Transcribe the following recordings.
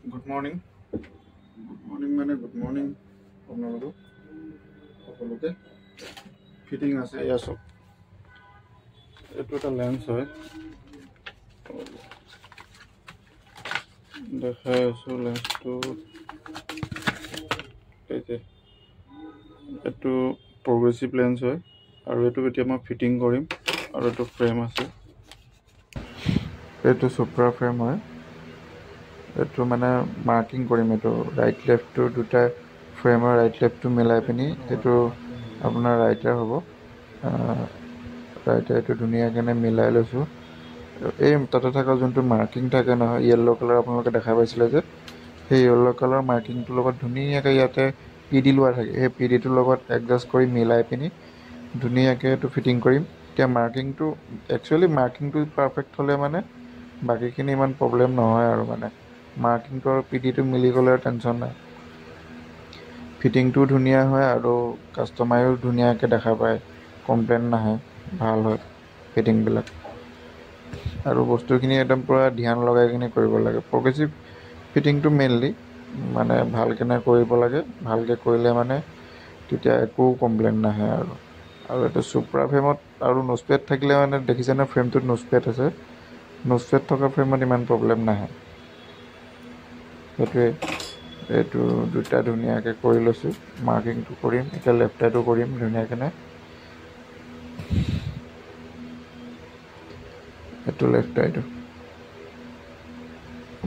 Good morning. Good morning, মানে good morning. আপোনালোকক সকলোকে ফিটিং আছে এয়া চব এইটো এটা লেন্স হয় দেখাই আছোঁ লেন্সটো এইটো প্ৰগ্ৰেছিভ লেন্স হয় আৰু এইটো এতিয়া মই ফিটিং কৰিম আৰু এইটো ফ্ৰেম আছে এইটো চুপ্ৰা ফ্ৰেম হয় এইটো মানে মাৰ্কিং কৰিম এইটো ৰাইট লেফ্টটো দুটা ফ্ৰেমৰ ৰাইট লেফ্টটো মিলাই পিনি এইটো আপোনাৰ ৰাইটাৰ হ'ব ৰাইটাৰ এইটো ধুনীয়াকৈ মিলাই লৈছোঁ এই তাতে থকা যোনটো মাৰ্কিং থাকে নহয় য়েল্ল' কালাৰ আপোনালোকে দেখা পাইছিলে যে সেই য়েল্ল' কালাৰ মাৰ্কিংটোৰ লগত ধুনীয়াকৈ ইয়াতে পি ডি লোৱা থাকে সেই পি ডিটোৰ লগত এডজাষ্ট কৰি মিলাই পিনি ধুনীয়াকৈ এইটো ফিটিং কৰিম এতিয়া মাৰ্কিংটো একচুৱেলি মাৰ্কিংটো পাৰফেক্ট হ'লে মানে বাকীখিনি ইমান প্ৰব্লেম নহয় আৰু মানে মাৰ্কিংটো আৰু পি ডিটো মিলি গ'লে আৰু টেনশ্যন নাই ফিটিংটোও ধুনীয়া হয় আৰু কাষ্টমাৰেও ধুনীয়াকৈ দেখা পায় কমপ্লেইন নাহে ভাল হয় ফিটিংবিলাক আৰু বস্তুখিনি একদম পূৰা ধ্যান লগাই কিনে কৰিব লাগে প্ৰগ্ৰেছিভ ফিটিংটো মেইনলি মানে ভালকেনে কৰিব লাগে ভালকৈ কৰিলে মানে তেতিয়া একো কমপ্লেইন নাহে আৰু এইটো চুপ্ৰা ফ্ৰেমত আৰু নোজপেড থাকিলে মানে দেখিছেনে ফ্ৰেমটোত নোজপেড আছে নোজপেড থকা ফ্ৰেমত ইমান প্ৰব্লেম নাহে সেইটোৱে এইটো দুটা ধুনীয়াকৈ কৰি লৈছোঁ মাৰ্কিংটো কৰিম এতিয়া লেফ্ট চাইডো কৰিম ধুনীয়াকৈ এইটো লেফ্ট চাইডো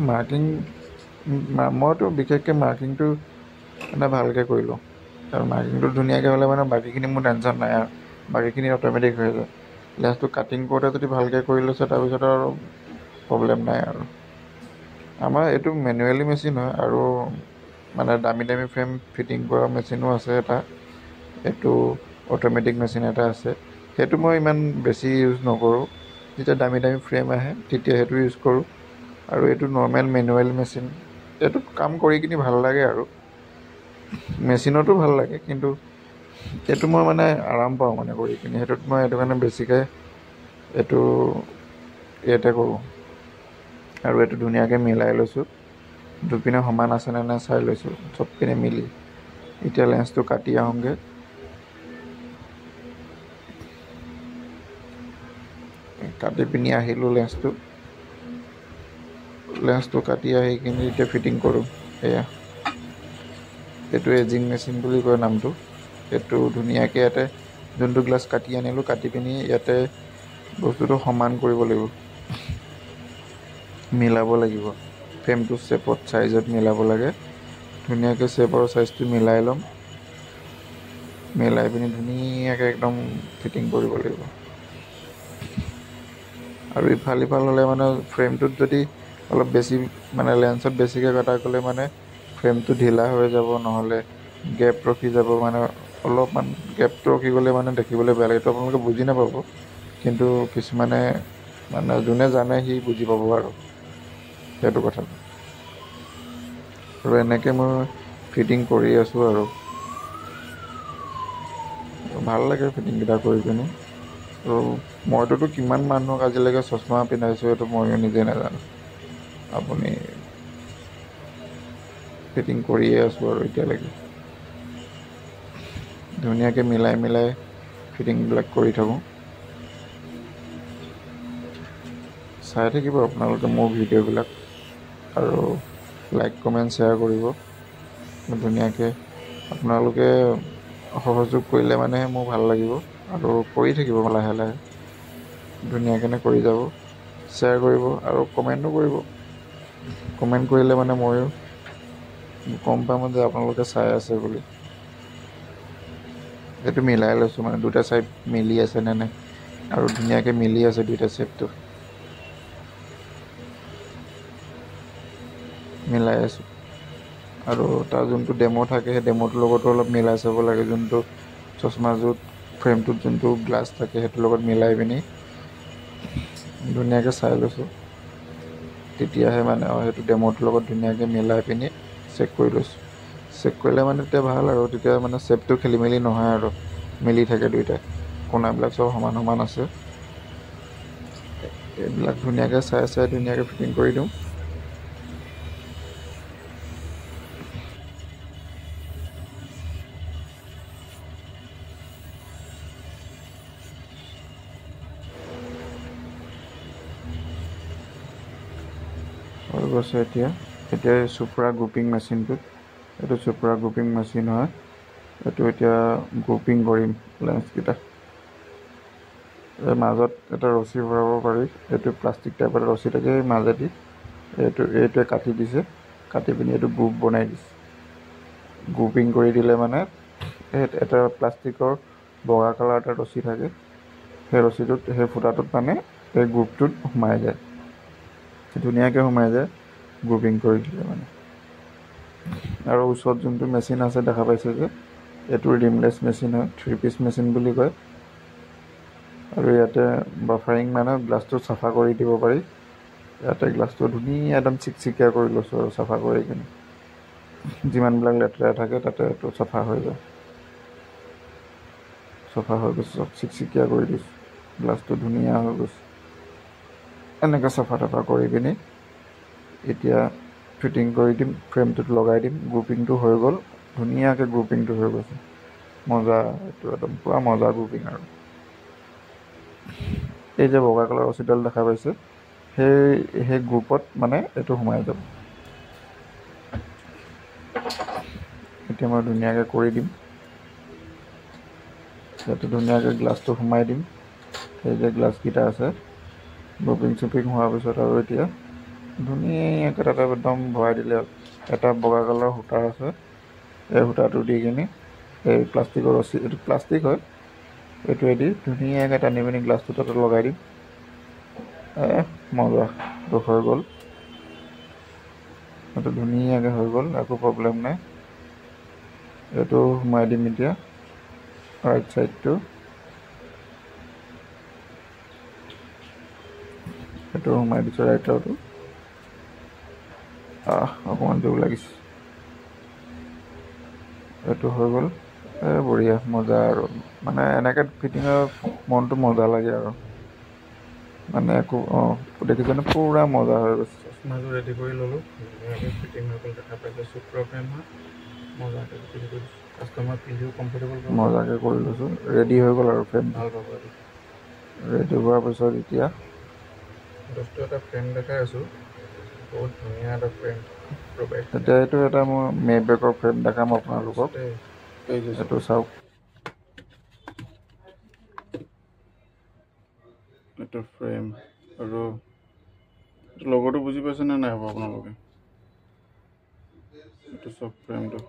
মাৰ্কিং মইতো বিশেষকৈ মাৰ্কিংটো মানে ভালকৈ কৰিলোঁ আৰু মাৰ্কিংটো ধুনীয়াকৈ হ'লে মানে বাকীখিনি মোৰ টেনশ্যন নাই আৰু বাকীখিনি অট'মেটিক হৈ যায় লেন্সটো কাটিং কৰোঁতে যদি ভালকৈ কৰি লৈছে তাৰপিছত আৰু প্ৰব্লেম নাই আৰু আমাৰ এইটো মেনুৱেলি মেচিন হয় আৰু মানে দামী দামী ফ্ৰেম ফিটিং কৰা মেচিনো আছে এটা এইটো অট'মেটিক মেচিন এটা আছে সেইটো মই ইমান বেছি ইউজ নকৰোঁ যেতিয়া দামী দামী ফ্ৰেম আহে তেতিয়া সেইটো ইউজ কৰোঁ আৰু এইটো নৰ্মেল মেনুৱেল মেচিন এইটোত কাম কৰি কিনি ভাল লাগে আৰু মেচিনতো ভাল লাগে কিন্তু এইটো মই মানে আৰাম পাওঁ মানে কৰি কিনি সেইটোত মই সেইটো কাৰণে বেছিকৈ এইটো ইয়াতে কৰোঁ আৰু এইটো ধুনীয়াকৈ মিলাই লৈছোঁ দুপিনে সমান আছেনে নাই চাই লৈছোঁ চব পিনে মিলি এতিয়া লেন্সটো কাটি আহোঁগৈ কাটি পিনি আহিলোঁ লেন্সটো কাটি আহি কিনি এতিয়া ফিটিং কৰোঁ এয়া এইটো এজিং মেচিন বুলি কয় নামটো এইটো ধুনীয়াকৈ ইয়াতে যোনটো গ্লাছ কাটি আনিলোঁ কাটি পিনি ইয়াতে বস্তুটো সমান কৰিব লাগিব মিলাব লাগিব ফ্ৰেমটো শ্বেপত চাইজত মিলাব লাগে ধুনীয়াকৈ শ্বেপ আৰু চাইজটো মিলাই ল'ম মিলাই পিনি ধুনীয়াকৈ একদম ফিটিং কৰিব লাগিব আৰু ইফাল হ'লে মানে ফ্ৰেমটোত যদি অলপ বেছি মানে লেন্সত বেছিকৈ কটা গ'লে মানে ফ্ৰেমটো ঢিলা হৈ যাব নহ'লে গেপ ৰখি যাব মানে অলপমান গেপটো ৰখি গ'লে মানে দেখিবলৈ বেয়া লাগে এইটো আপোনালোকে বুজি নাপাব কিন্তু কিছুমানে মানে যোনে জানে সি বুজি পাব আৰু সেইটো কথা আৰু এনেকৈ মই ফিটিং কৰি আছোঁ আৰু ভাল লাগে ফিটিংকেইটা কৰি পিনি আৰু মইতোতো কিমান মানুহক আজিলৈকে চশমা পিন্ধাইছোঁ এইটো ময়ো নিজে নাজানো আপুনি ফিটিং কৰিয়ে আছোঁ আৰু এতিয়ালৈকে ধুনীয়াকৈ মিলাই ফিটিংবিলাক কৰি থাকোঁ চাই থাকিব আপোনালোকে মোৰ ভিডিঅ'বিলাক আৰু লাইক কমেণ্ট শ্বেয়াৰ কৰিব ধুনীয়াকৈ আপোনালোকে সহযোগ কৰিলে মানেহে মোৰ ভাল লাগিব আৰু কৰি থাকিব লাহে লাহে ধুনীয়াকৈ কৰি যাব শ্বেয়াৰ কৰিব আৰু কমেণ্টো কৰিব কমেণ্ট কৰিলে মানে ময়ো গম পাম যে আপোনালোকে চাই আছে বুলি এইটো মিলাই লৈছোঁ মানে দুটা চাইড মিলি আছে নে নাই আৰু ধুনীয়াকৈ মিলি আছে দুইটা শ্বেপটো মিলাই আছোঁ আৰু তাৰ যোনটো ডেমো থাকে সেই ডেমোটোৰ লগতো অলপ মিলাই চাব লাগে যোনটো চশমাযোৰত ফ্ৰেমটোত যোনটো গ্লাছ থাকে সেইটোৰ লগত মিলাই পিনি ধুনীয়াকৈ চাই লৈছোঁ তেতিয়াহে মানে সেইটো ডেমোটোৰ লগত ধুনীয়াকৈ মিলাই পিনি চেক কৰি লৈছোঁ চেক কৰিলে মানে তেতিয়া ভাল আৰু তেতিয়া মানে শ্বেপটো খেলি মেলি নহয় আৰু মিলি থাকে দুইটাই কোণাবিলাক চব সমান আছে এইবিলাক ধুনীয়াকৈ চাই ধুনীয়াকৈ ফিটিং কৰি দিওঁ হৈ গৈছে এতিয়া চুপ্ৰা গ্ৰুপিং মেচিনটোত এইটো চুপ্ৰা গ্ৰুপিং মেচিন হয় এইটো এতিয়া গ্ৰুপিং কৰিম লেন্সকেইটা এই মাজত এটা ৰছী ভৰাব পাৰি এইটো প্লাষ্টিক টাইপ এটা ৰছী থাকে মাজেদি এইটোৱে কাটি দিছে কাটি পিনি এইটো গ্ৰুপ বনাই দিছে গ্ৰুপিং কৰি দিলে মানে এটা প্লাষ্টিকৰ বগা কালাৰ এটা ৰছী থাকে সেই ৰছীটোত সেই ফুটাটোত মানে এই গ্ৰুপটোত সোমাই যায় ধুনীয়াকৈ সোমাই যায় গ্ৰুপিং কৰি দিলে মানে আৰু ওচৰত যোনটো মেচিন আছে দেখা পাইছে যে এইটো ৰিমলেছ মেচিন হয় 3 পিচ মেচিন বুলি কয় আৰু ইয়াতে বাফাৰিং মানে গ্লাছটো চাফা কৰি দিব পাৰি ইয়াতে গ্লাছটো ধুনীয়া একদম চিকচিকীয়া কৰি লৈছোঁ আৰু চাফা কৰি কিনে যিমানবিলাক লেতেৰা থাকে তাতে এইটো চাফা হৈ যায় চাফা হৈ গৈছে চব চিকচিকীয়া কৰি দিছোঁ গ্লাছটো ধুনীয়া হৈ গৈছে এনেকৈ চাফা তাফা কৰি পিনি এতিয়া ফিটিং কৰি দিম ফ্ৰেমটোত লগাই দিম গ্ৰুপিংটো হৈ গ'ল ধুনীয়াকৈ গ্ৰুপিংটো হৈ গৈছে মজা এইটো একদম পূৰা মজা গ্ৰুপিং আৰু এই যে বগা কালাৰ ৰছীডাল দেখা পাইছে সেই গ্ৰুপত মানে এইটো সোমাই যাব এতিয়া মই ধুনীয়াকৈ কৰি দিম ইয়াতে ধুনীয়াকৈ গ্লাছটো সোমাই দিম সেই যে গ্লাছকেইটা আছে গ্ৰুপিং চুপিং হোৱাৰ পিছত আৰু এতিয়া ধুনীয়াকৈ তাতে একদম ভৰাই দিলে এটা বগা কালাৰ সূতা আছে এই সূতাটো দি কিনি এই প্লাষ্টিকৰ ৰছী এইটো প্লাষ্টিক হয় এইটোৱেদি ধুনীয়াকৈ টানি পিনি গ্লাছটো তাতে লগাই দিম মজা এইটো হৈ গ'ল এইটো ধুনীয়াকৈ হৈ গ'ল একো প্ৰব্লেম নাই এইটো সোমাই দিম এতিয়া ৰাইট চাইডটো এইটো সোমাই দিছোঁ ৰাইটাৰটো অকণমান জোৰ লাগিছে এইটো হৈ গ'ল বঢ়িয়া মজা আৰু মানে এনেকৈ ফিটিঙৰ মনটো মজা লাগে আৰু মানে একো দেখিছেনে পূৰা মজা হৈ গৈছে চচমাযোৰ ৰেডি কৰি ল'লোঁ ধুনীয়াকৈ ফিটিং হৈ গ'ল দেখা পাইছে চুপ্ৰা ফ্ৰেম হয় মজাকৈ ফিটিং কৰি দিছোঁ কাষ্টমাৰ পিন্ধিও কমফৰ্টেবল মজাকৈ কৰি লৈছোঁ ৰেডি হৈ গ'ল আৰু ফ্ৰেম ভাল পাব এইটো ৰেডি হোৱাৰ পিছত এতিয়া বস্তু এটা ফ্ৰেম দেখাই আছোঁ বহুত ধুনীয়া এটা ফ্ৰেম এতিয়া এইটো এটা মই মেবেকৰ ফ্ৰেম দেখাম আপোনালোকক এইটো চাওক এইটো ফ্ৰেম আৰু লগৰটো বুজি পাইছেনে নাই হ'ব আপোনালোকে এইটো চব ফ্ৰেমটো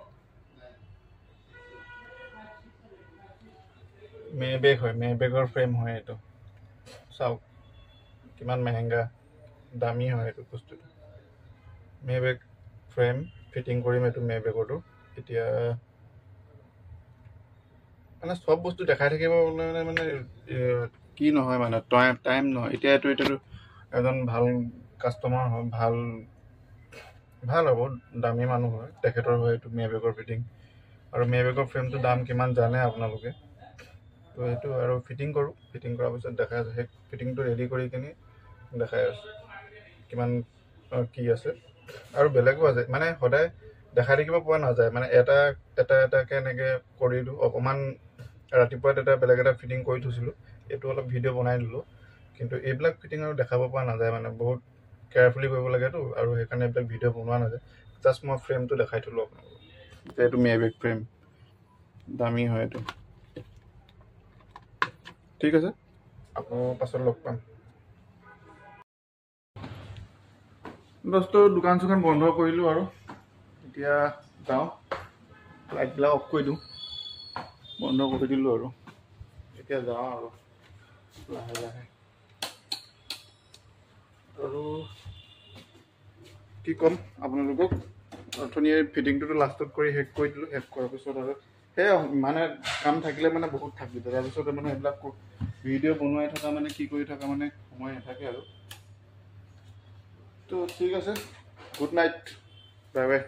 মেবেক হয় মেবেকৰ ফ্ৰেম হয় এইটো চাওক কিমান মেহেংগা দামী হয় এইটো বস্তুটো মেবেক ফ্ৰেম ফিটিং কৰিম এইটো মেবেকৰটো এতিয়া মানে চব বস্তু দেখাই থাকিব মানে কি নহয় মানে টাইম নহয় এতিয়াতো এজন ভাল কাষ্টমাৰ হয় ভাল হ'ব দামী মানুহ হয় তেখেতৰ হয় এইটো মেবেকৰ ফিটিং আৰু মেবেকৰ ফ্ৰেমটোৰ দাম কিমান জানে আপোনালোকে তো সেইটো আৰু ফিটিং কৰোঁ ফিটিং কৰাৰ পিছত দেখাই আছোঁ সেই ফিটিংটো ৰেডি কৰি কিনি দেখাই আছোঁ কিমান কি আছে আৰু বেলেগো আছে মানে সদায় দেখাই থাকিব পৰা নাযায় মানে এটাকৈ এনেকৈ কৰি দিওঁ অকণমান ৰাতিপুৱাত এটা বেলেগ এটা ফিটিং কৰি থৈছিলোঁ এইটো অলপ ভিডিঅ' বনাই দিলোঁ কিন্তু এইবিলাক ফিটিং আৰু দেখাব পৰা নাযায় মানে বহুত কেয়াৰফুলি কৰিব লাগেতো আৰু সেইকাৰণে এইবিলাক ভিডিঅ' বনোৱা নাযায় জাষ্ট মই ফ্ৰেমটো দেখাই থ'লোঁ আপোনালোকক এইটো মেবেক ফ্ৰেম দামী হয় এইটো ঠিক আছে আকৌ পাছত লগ পাম বস্তু দোকান চোকান বন্ধ কৰিলোঁ আৰু এতিয়া যাওঁ লাইটবিলাক অফ কৰি দিওঁ বন্ধ কৰি দিলোঁ আৰু এতিয়া যাওঁ আৰু লাহে লাহে আৰু কি ক'ম আপোনালোকক অথনিয়ে ফিটিংটোতো লাষ্টত কৰি শেষ কৰি দিলোঁ শেষ কৰাৰ পিছত আৰু সেয়া মানে কাম থাকিলে মানে বহুত থাকি যায় তাৰপিছতে মানে এইবিলাক ভিডিঅ' বনোৱাই থকা মানে কি কৰি থকা মানে সময় নাথাকে আৰু তো ঠিক আছে গুড নাইট বাই বাই